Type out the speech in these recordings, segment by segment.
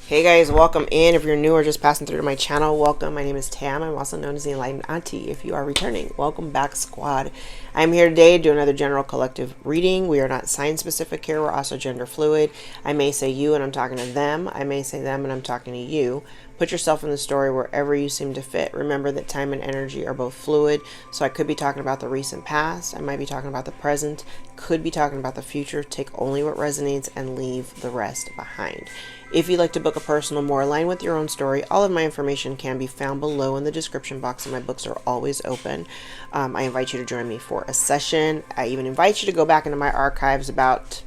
Hey guys, welcome in. If you're new or just passing through to my channel, welcome. My name is Tam. I'm also known as the Enlightened Auntie. If you are returning, welcome back, squad. I'm here today to do another general collective reading. We are not sign specific here. We're also gender fluid. I may say you and I'm talking to them. I may say them and I'm talking to you. Put yourself in the story wherever you seem to fit. Remember that time and energy are both fluid. So I could be talking about the recent past. I might be talking about the present. Could be talking about the future. Take only what resonates and leave the rest behind. If you'd like to book a personal more aligned with your own story, all of my information can be found below in the description box, and my books are always open. I invite you to join me for a session. I even invite you to go back into my archives about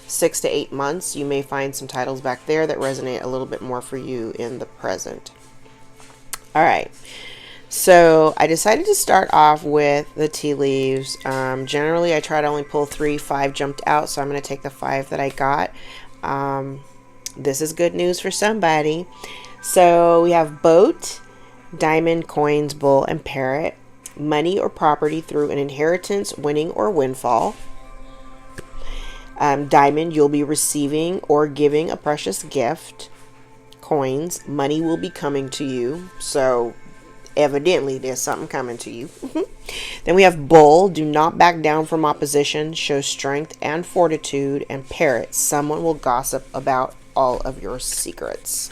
6 to 8 months. You may find some titles back there that resonate a little bit more for you in the present. All right. So I decided to start off with the tea leaves. Generally, I try to only pull 3. 5 jumped out, so I'm going to take the 5 that I got. This is good news for somebody. So we have boat, diamond, coins, bull, and parrot. Money or property through an inheritance, winning, or windfall. Diamond, you'll be receiving or giving a precious gift. Coins, money will be coming to you. So evidently there's something coming to you. Then we have bull, do not back down from opposition, show strength and fortitude. And parrot, someone will gossip about all of your secrets.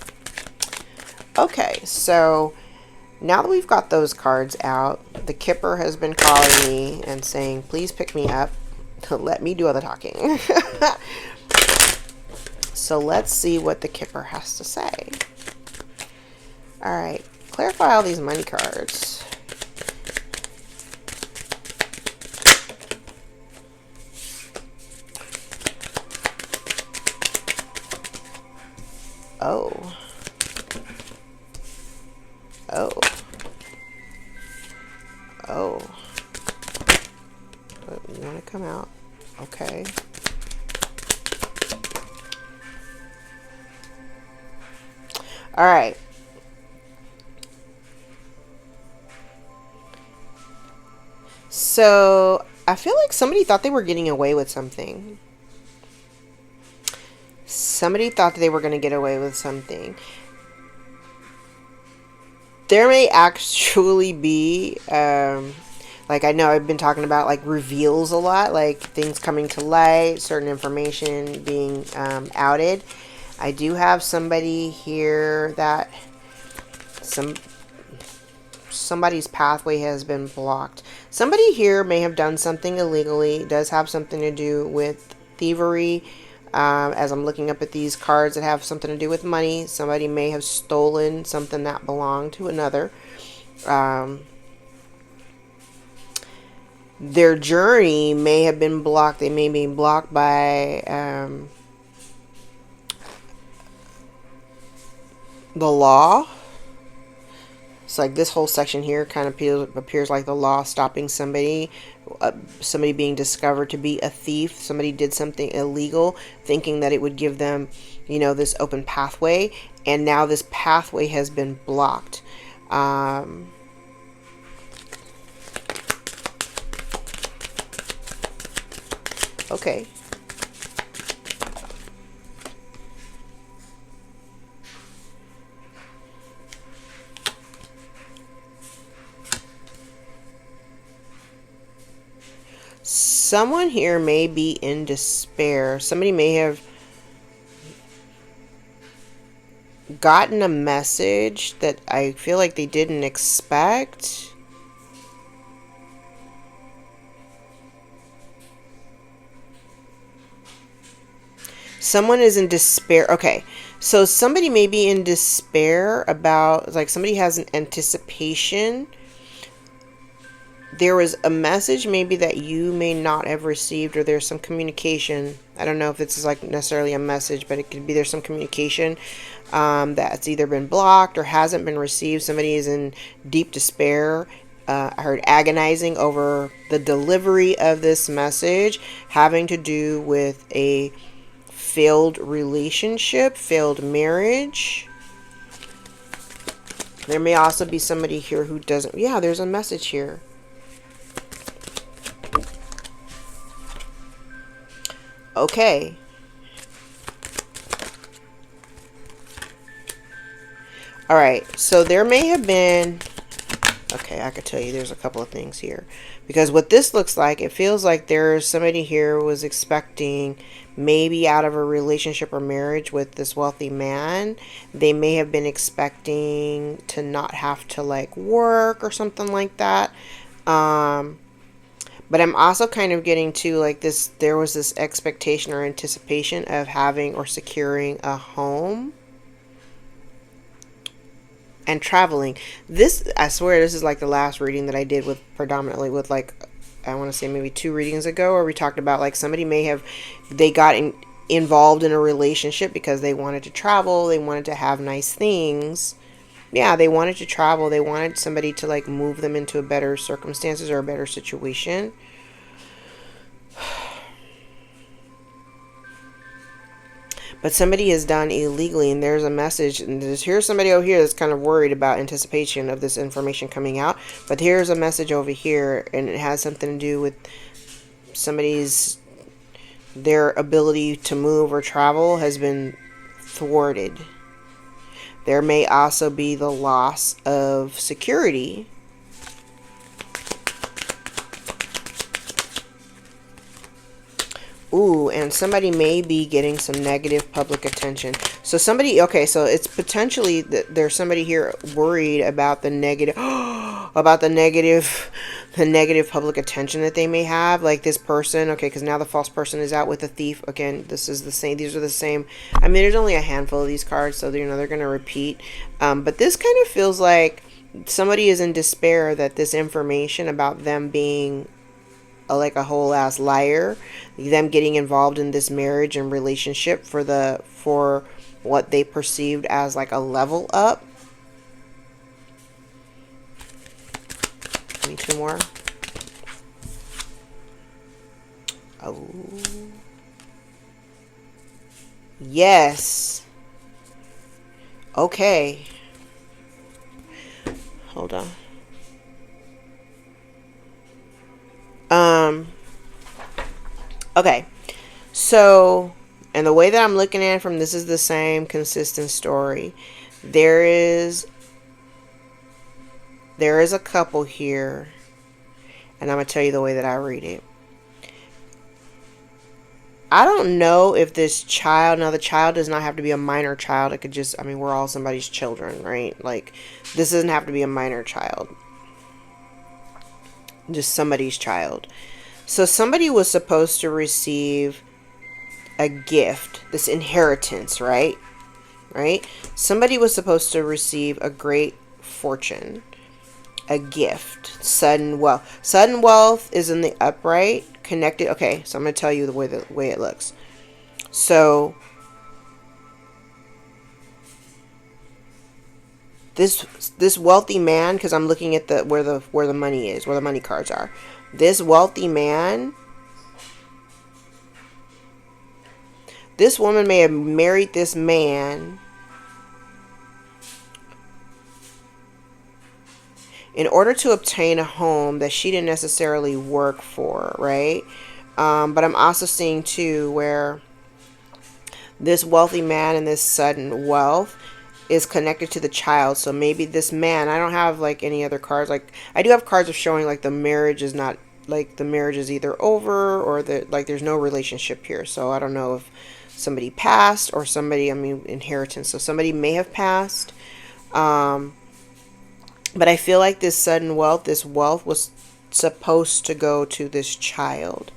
Okay, so now that we've got those cards out, the Kipper has been calling me and saying, please pick me up. Let me do all the talking. So let's see what the Kipper has to say. All right, clarify all these money cards. Oh. Oh. Oh. You want to come out? Okay. All right. So I feel like somebody thought they were getting away with something. Somebody thought they were going to get away with something. There may actually be, like I know I've been talking about like reveals a lot, like things coming to light, certain information being outed. I do have somebody here that somebody's pathway has been blocked. Somebody here may have done something illegally. It does have something to do with thievery. As I'm looking up at these cards that have something to do with money, somebody may have stolen something that belonged to another. Their journey may have been blocked. They may be blocked by the law. It's like this whole section here kind of appears like the law stopping somebody. Somebody being discovered to be a thief. Somebody did something illegal thinking that it would give them, you know, this open pathway. And now this pathway has been blocked. Okay. Someone here may be in despair. Somebody may have gotten a message that I feel like they didn't expect. Someone is in despair. Okay, so somebody may be in despair about, like somebody has an anticipation. There was a message maybe that you may not have received, or there's some communication. I don't know if it's like necessarily a message, but it could be there's some communication that's either been blocked or hasn't been received. Somebody is in deep despair. I heard agonizing over the delivery of this message, having to do with a failed relationship, failed marriage. There may also be somebody here who doesn't. Yeah, there's a message here. Okay. All right, so there may have been, okay, I could tell you there's a couple of things here. Because what this looks like, it feels like there's somebody here who was expecting, maybe out of a relationship or marriage with this wealthy man, they may have been expecting to not have to like work or something like that. But I'm also kind of getting to like this, there was this expectation or anticipation of having or securing a home and traveling. This, I swear, this is like the last reading that I did with predominantly with like, I want to say maybe 2 readings ago, where we talked about like somebody may have, they got involved in a relationship because they wanted to travel, they wanted to have nice things. Yeah, they wanted to travel, they wanted somebody to like move them into a better circumstances or a better situation. But somebody has done illegally, and there's a message, and here's somebody over here that's kind of worried about anticipation of this information coming out. But here's a message over here, and it has something to do with somebody's, their ability to move or travel has been thwarted. There may also be the loss of security. Ooh, and somebody may be getting some negative public attention. So somebody, okay, so it's potentially that there's somebody here worried about the negative, about the negative public attention that they may have. Like this person, okay, because now the false person is out with a thief. Again, this is the same, these are the same. I mean, there's only a handful of these cards, so you know they're going to repeat. But this kind of feels like somebody is in despair that this information about them being like a whole ass liar, them getting involved in this marriage and relationship for what they perceived as like a level up. Give me 2 more. Oh, yes. Okay, hold on. Okay, so, and the way that I'm looking at it from this is the same consistent story. There is a couple here, and I'm going to tell you the way that I read it. I don't know if this child, now the child does not have to be a minor child. It could just, I mean, we're all somebody's children, right? Like, this doesn't have to be a minor child. Just somebody's child. So somebody was supposed to receive a gift, this inheritance, right? Right? Somebody was supposed to receive a great fortune, a gift, sudden wealth. Sudden wealth is in the upright, connected. Okay, so I'm going to tell you the way it looks. So this wealthy man, because I'm looking at where the money is, where the money cards are. This wealthy man, this woman may have married this man in order to obtain a home that she didn't necessarily work for, right? But I'm also seeing too where this wealthy man and this sudden wealth is connected to the child. So maybe this man, I don't have like any other cards. Like I do have cards of showing like the marriage is not, like the marriage is either over or like there's no relationship here. So I don't know if somebody passed or somebody, I mean inheritance. So somebody may have passed. But I feel like this sudden wealth, this wealth was supposed to go to this child.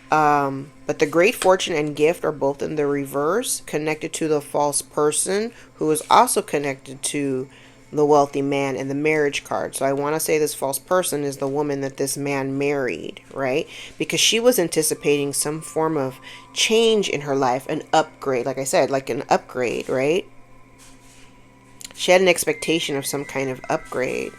But the great fortune and gift are both in the reverse, connected to the false person who is also connected to the wealthy man and the marriage card. So I want to say this false person is the woman that this man married, right? Because she was anticipating some form of change in her life, an upgrade, like I said, like an upgrade, right? She had an expectation of some kind of upgrade.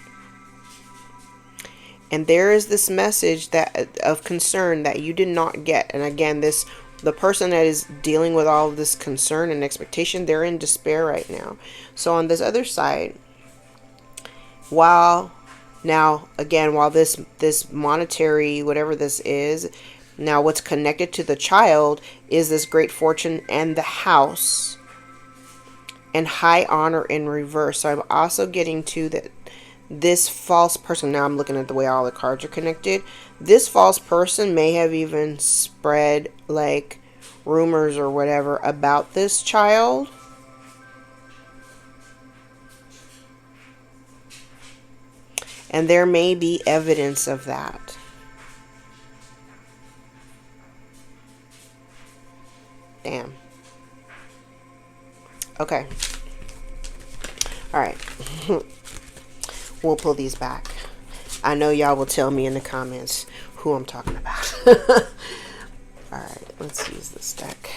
And there is this message that of concern that you did not get. And again, the person that is dealing with all of this concern and expectation, they're in despair right now. So on this other side, while this monetary, whatever this is, now what's connected to the child is this great fortune and the house. and high honor in reverse. So I'm also getting to that this false person, now I'm looking at the way all the cards are connected, this false person may have even spread like rumors or whatever about this child. And there may be evidence of that. Damn. Okay. All right. We'll pull these back. I know y'all will tell me in the comments who I'm talking about. All right, let's use this deck.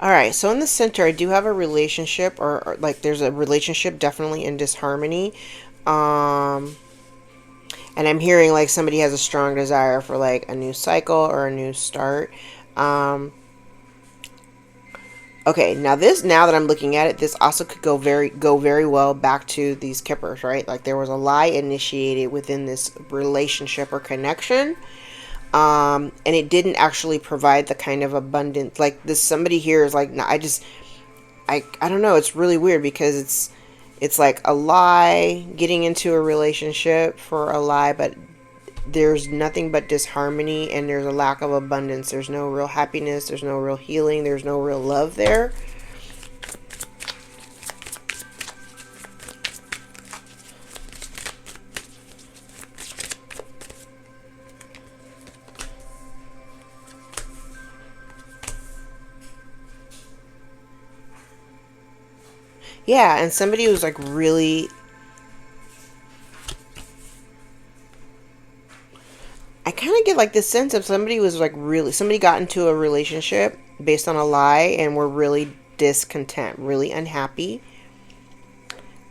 All right, so in the center, I do have a relationship, or like there's a relationship definitely in disharmony. And I'm hearing like somebody has a strong desire for like a new cycle or a new start. Okay, now that I'm looking at it, this also could go very well back to these Kippers, right? Like there was a lie initiated within this relationship or connection. And it didn't actually provide the kind of abundance. Like this, somebody here is like, no, I don't know. It's really weird because it's like a lie, getting into a relationship for a lie, but there's nothing but disharmony and there's a lack of abundance. There's no real happiness. There's no real healing. There's no real love there. Yeah, and somebody was like really, I kind of get like this sense of somebody was like really, somebody got into a relationship based on a lie and were really discontent, really unhappy.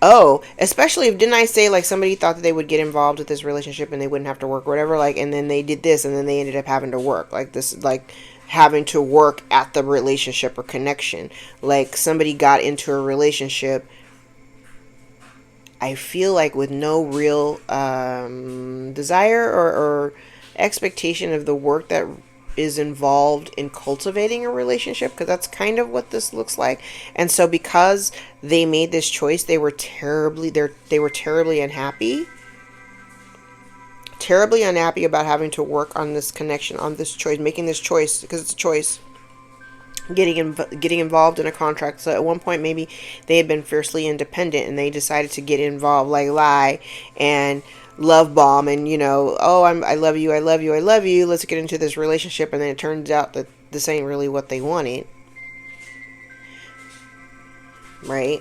Oh, especially if, didn't I say like somebody thought that they would get involved with this relationship and they wouldn't have to work or whatever, like, and then they did this and then they ended up having to work, like this, like having to work at the relationship or connection. Like somebody got into a relationship, I feel like with no real desire or expectation of the work that is involved in cultivating a relationship, because that's kind of what this looks like. And so because they made this choice, they were terribly unhappy. Terribly unhappy about having to work on this connection, on this choice, making this choice, because it's a choice. Getting involved in a contract. So at one point maybe they had been fiercely independent and they decided to get involved, like lie and love bomb, and oh, I love you, I love you, I love you, let's get into this relationship, and then it turns out that this ain't really what they wanted, right?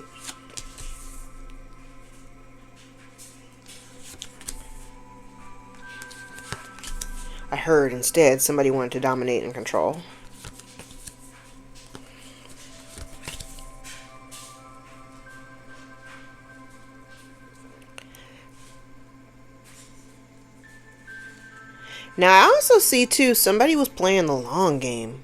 I heard instead somebody wanted to dominate and control. Now, I also see, too, somebody was playing the long game.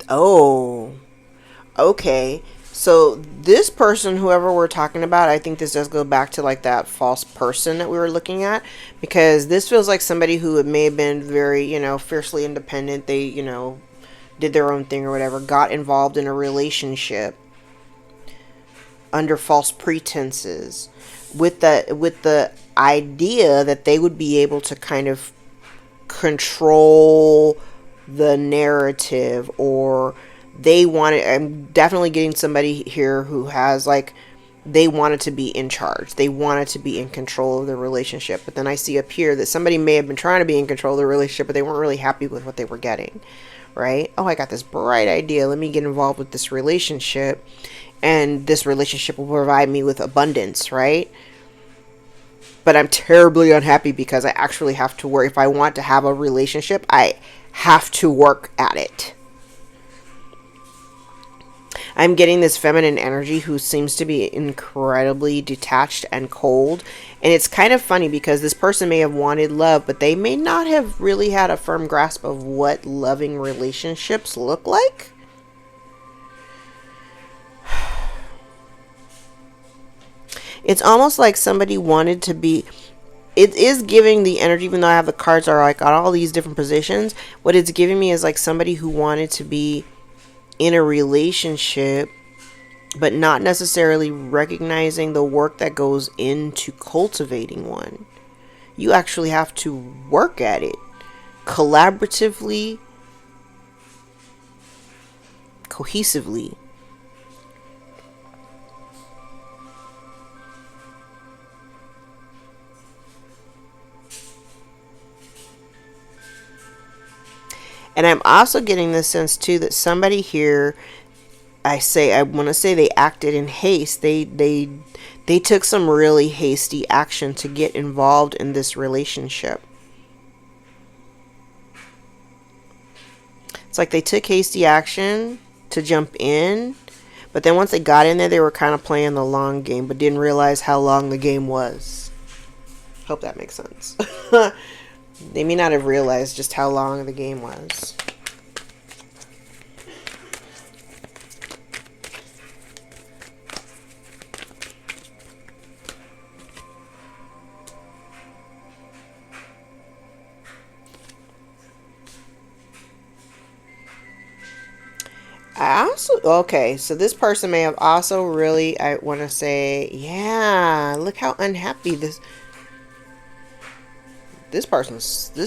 Oh, okay. So this person, whoever we're talking about, I think this does go back to like that false person that we were looking at, because this feels like somebody who may have been very, fiercely independent. They, did their own thing or whatever, got involved in a relationship under false pretenses with the idea that they would be able to kind of control the narrative, or they wanted, I'm definitely getting somebody here who has like, they wanted to be in charge, they wanted to be in control of the relationship. But then I see up here that somebody may have been trying to be in control of the relationship, but they weren't really happy with what they were getting, right? Oh, I got this bright idea. Let me get involved with this relationship, and this relationship will provide me with abundance, right? But I'm terribly unhappy because I actually have to work. If I want to have a relationship, I have to work at it. I'm getting this feminine energy who seems to be incredibly detached and cold. And it's kind of funny because this person may have wanted love, but they may not have really had a firm grasp of what loving relationships look like. It's almost like somebody wanted to be... It is giving the energy, even though I have the cards are like on all these different positions. What it's giving me is like somebody who wanted to be in a relationship, but not necessarily recognizing the work that goes into cultivating one. You actually have to work at it collaboratively, cohesively. And I'm also getting this sense too that somebody here, I want to say they acted in haste. They took some really hasty action to get involved in this relationship. It's like they took hasty action to jump in, but then once they got in there, they were kind of playing the long game, but didn't realize how long the game was. Hope that makes sense. They may not have realized just how long the game was. Okay, so this person may have also really, I want to say, yeah, look how unhappy this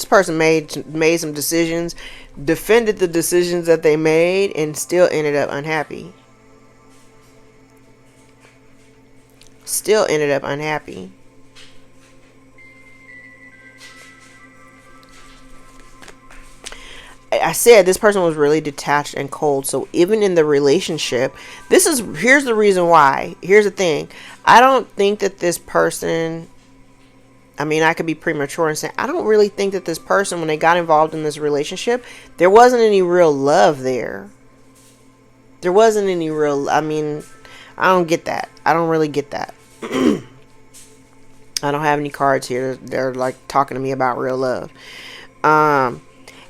person made some decisions, defended the decisions that they made, and still ended up unhappy. Still ended up unhappy. I said this person was really detached and cold. So even in the relationship, here's the reason why. Here's the thing. I don't think that this person, I mean, I could be premature and say, I don't really think that this person, when they got involved in this relationship, there wasn't any real love there. There wasn't any real, I mean, I don't get that. I don't really get that. I don't have any cards here. They're like talking to me about real love.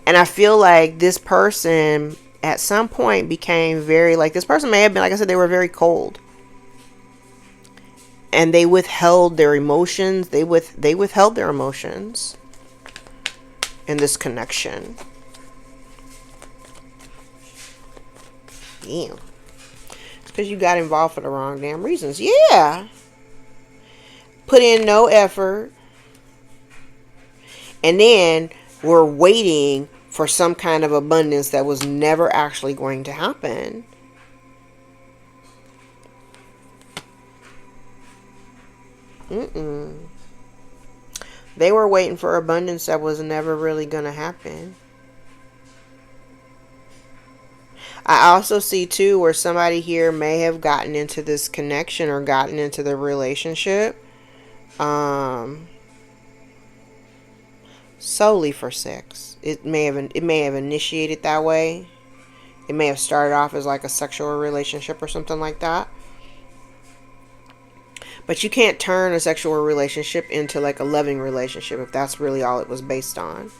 And I feel like this person at some point became very, like, this person may have been, like I said, they were very cold. And they withheld their emotions. They withheld their emotions in this connection. Damn. It's because you got involved for the wrong damn reasons. Yeah. Put in no effort. And then we're waiting for some kind of abundance that was never actually going to happen. They were waiting for abundance that was never really going to happen. I also see too where somebody here may have gotten into this connection or gotten into the relationship solely for sex. It may have initiated that way. It may have started off as like a sexual relationship or something like that. But you can't turn a sexual relationship into like a loving relationship if that's really all it was based on.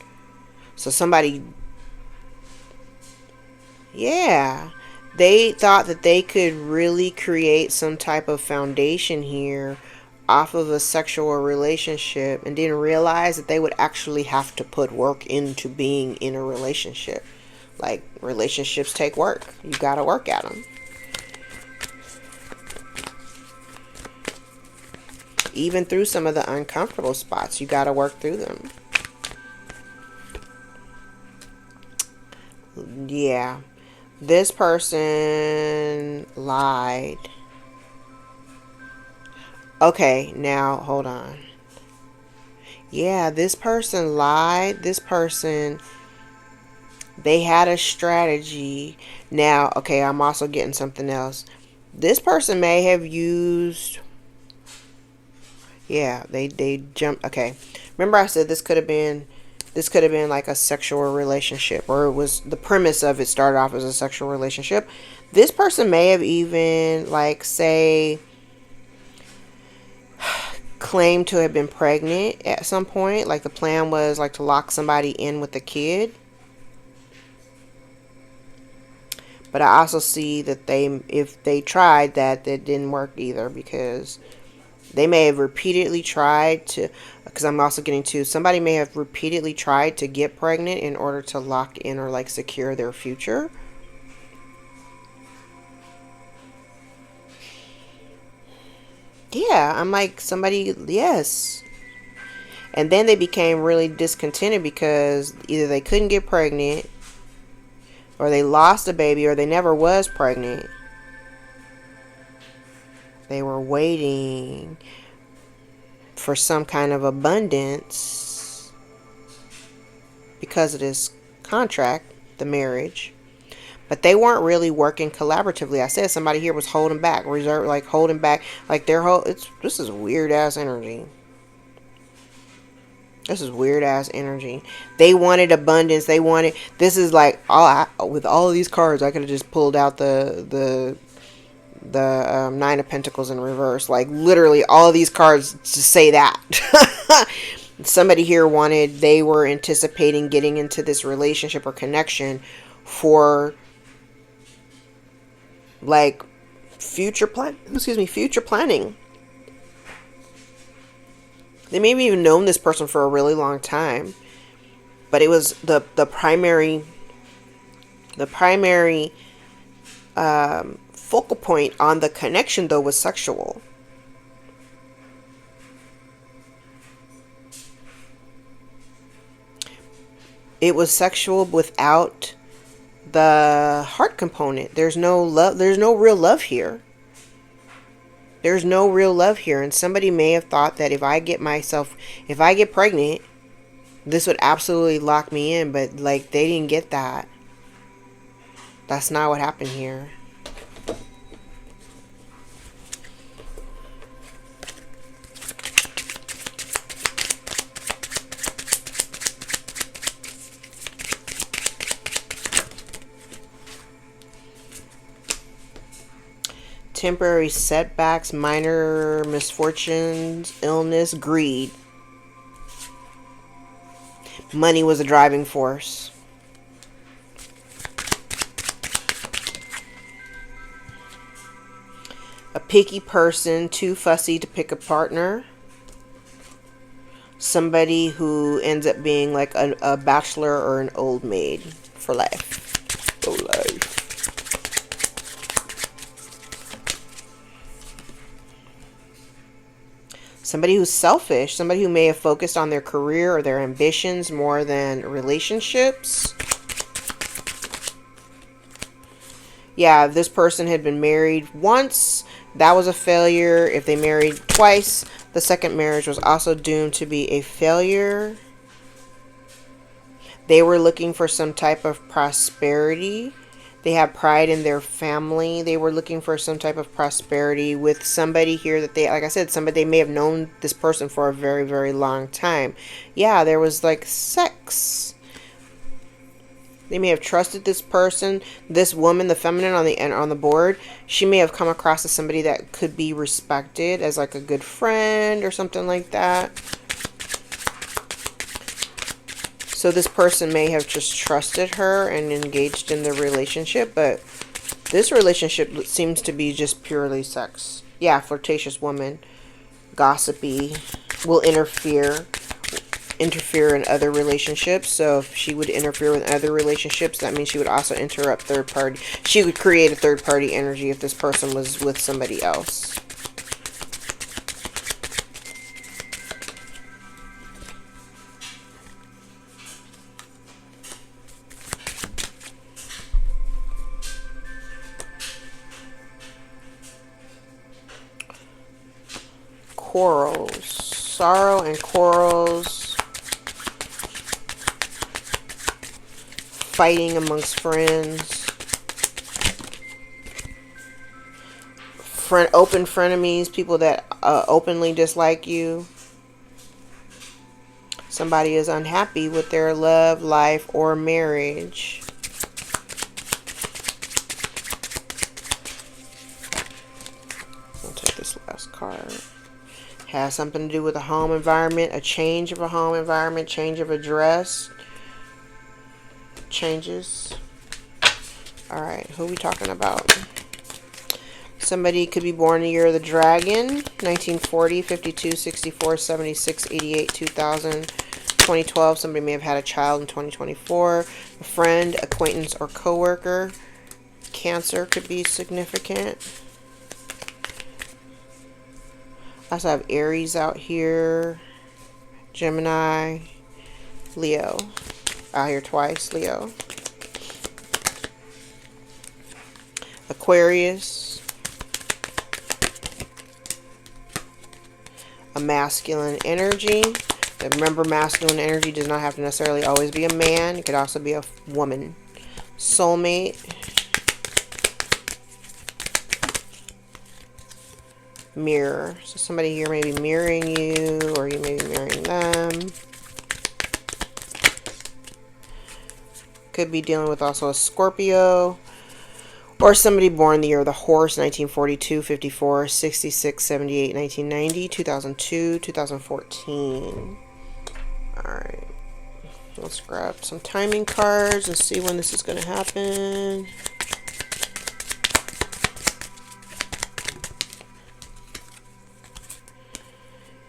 So somebody, yeah, they thought that they could really create some type of foundation here off of a sexual relationship and didn't realize that they would actually have to put work into being in a relationship. Like, relationships take work. You gotta work at them. Even through some of the uncomfortable spots, you gotta work through them. Yeah. This person lied. Okay, now hold on. Yeah, this person lied. This person They had a strategy. Now, okay, I'm also getting something else. This person may have used, yeah, they jumped. Okay, remember I said this could have been like a sexual relationship, or it was the premise of it started off as a sexual relationship. This person may have even, like, say, claimed to have been pregnant at some point. Like, the plan was like to lock somebody in with a kid. But I also see that if they tried that didn't work either, because they may have repeatedly tried to, because I'm also getting to, somebody may have repeatedly tried to get pregnant in order to lock in or like secure their future. Yeah, I'm like, somebody, yes. And then they became really discontented because either they couldn't get pregnant, or they lost a baby, or they never was pregnant. They were waiting for some kind of abundance because of this contract, the marriage. But they weren't really working collaboratively. I said somebody here was holding back, reserve, like holding back, like their whole. This is weird ass energy. This is weird ass energy. They wanted abundance. They wanted. This is like with all of these cards, I could have just pulled out the Nine of Pentacles in reverse. Like literally all of these cards to say that. Somebody here they were anticipating getting into this relationship or connection for like future planning. They may have even known this person for a really long time, but it was the primary focal point on the connection, though, was sexual. It was sexual without the heart component. There's no love. There's no real love here. There's no real love here. And somebody may have thought that if I get pregnant, this would absolutely lock me in. But like, they didn't get that. That's not what happened here. Temporary setbacks, minor misfortunes, illness, greed. Money was a driving force. A picky person, too fussy to pick a partner. Somebody who ends up being like a bachelor or an old maid for life. For life. Somebody who's selfish. Somebody who may have focused on their career or their ambitions more than relationships. Yeah, if this person had been married once, that was a failure. If they married twice, the second marriage was also doomed to be a failure. They were looking for some type of prosperity. They have pride in their family. They were looking for some type of prosperity with somebody here that they, like I said, they may have known this person for a very, very long time. Yeah, there was like sex. They may have trusted this person, this woman, the feminine on the board. She may have come across as somebody that could be respected as like a good friend or something like that. So this person may have just trusted her and engaged in the relationship, but this relationship seems to be just purely sex. Yeah, flirtatious woman, gossipy, will interfere in other relationships. So if she would interfere with other relationships, that means she would also interrupt third party. She would create a third party energy if this person was with somebody else. Quarrels, sorrow and quarrels, fighting amongst friends. Open frenemies, people that openly dislike you. Somebody is unhappy with their love, life, or marriage. I'll take this last card. Has something to do with a home environment, a change of a home environment, change of address, changes. All right, who are we talking about? Somebody could be born in the year of the dragon, 1940, 52, 64, 76, 88, 2000, 2012. Somebody may have had a child in 2024. A friend, acquaintance, or coworker. Cancer could be significant. I also have Aries out here. Gemini. Leo. Out here twice. Leo. Aquarius. A masculine energy. Remember, masculine energy does not have to necessarily always be a man. It could also be a woman. Soulmate. Mirror. So somebody here may be mirroring you, or you may be mirroring them. Could be dealing with also a Scorpio. Or somebody born the year of the horse, 1942, 54, 66, 78, 1990, 2002, 2014. Alright. Let's grab some timing cards and see when this is going to happen.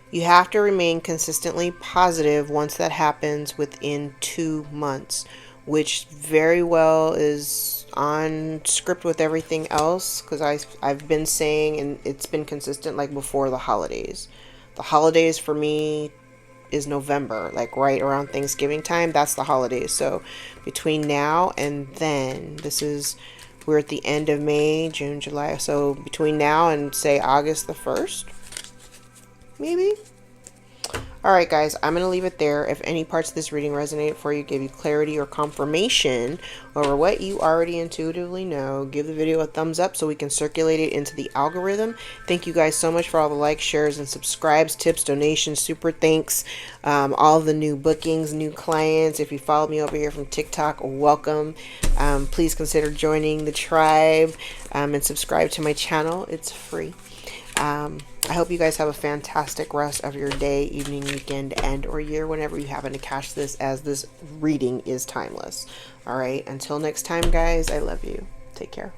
You have to remain consistently positive once that happens within 2 months, which very well is on script with everything else, because I've been saying, and it's been consistent, like before the holidays. The holidays for me is November, like right around Thanksgiving time. That's the holidays. So between now and then, we're at the end of May, June, July. So between now and say August the 1st, maybe. Alright guys, I'm going to leave it there. If any parts of this reading resonate for you, give you clarity or confirmation over what you already intuitively know, give the video a thumbs up so we can circulate it into the algorithm. Thank you guys so much for all the likes, shares, and subscribes, tips, donations, super thanks, all the new bookings, new clients. If you follow me over here from TikTok, welcome. Please consider joining the tribe and subscribe to my channel. It's free. I hope you guys have a fantastic rest of your day, evening, weekend, and or year whenever you happen to catch this, as this reading is timeless. All right, until next time, guys, I love you. Take care.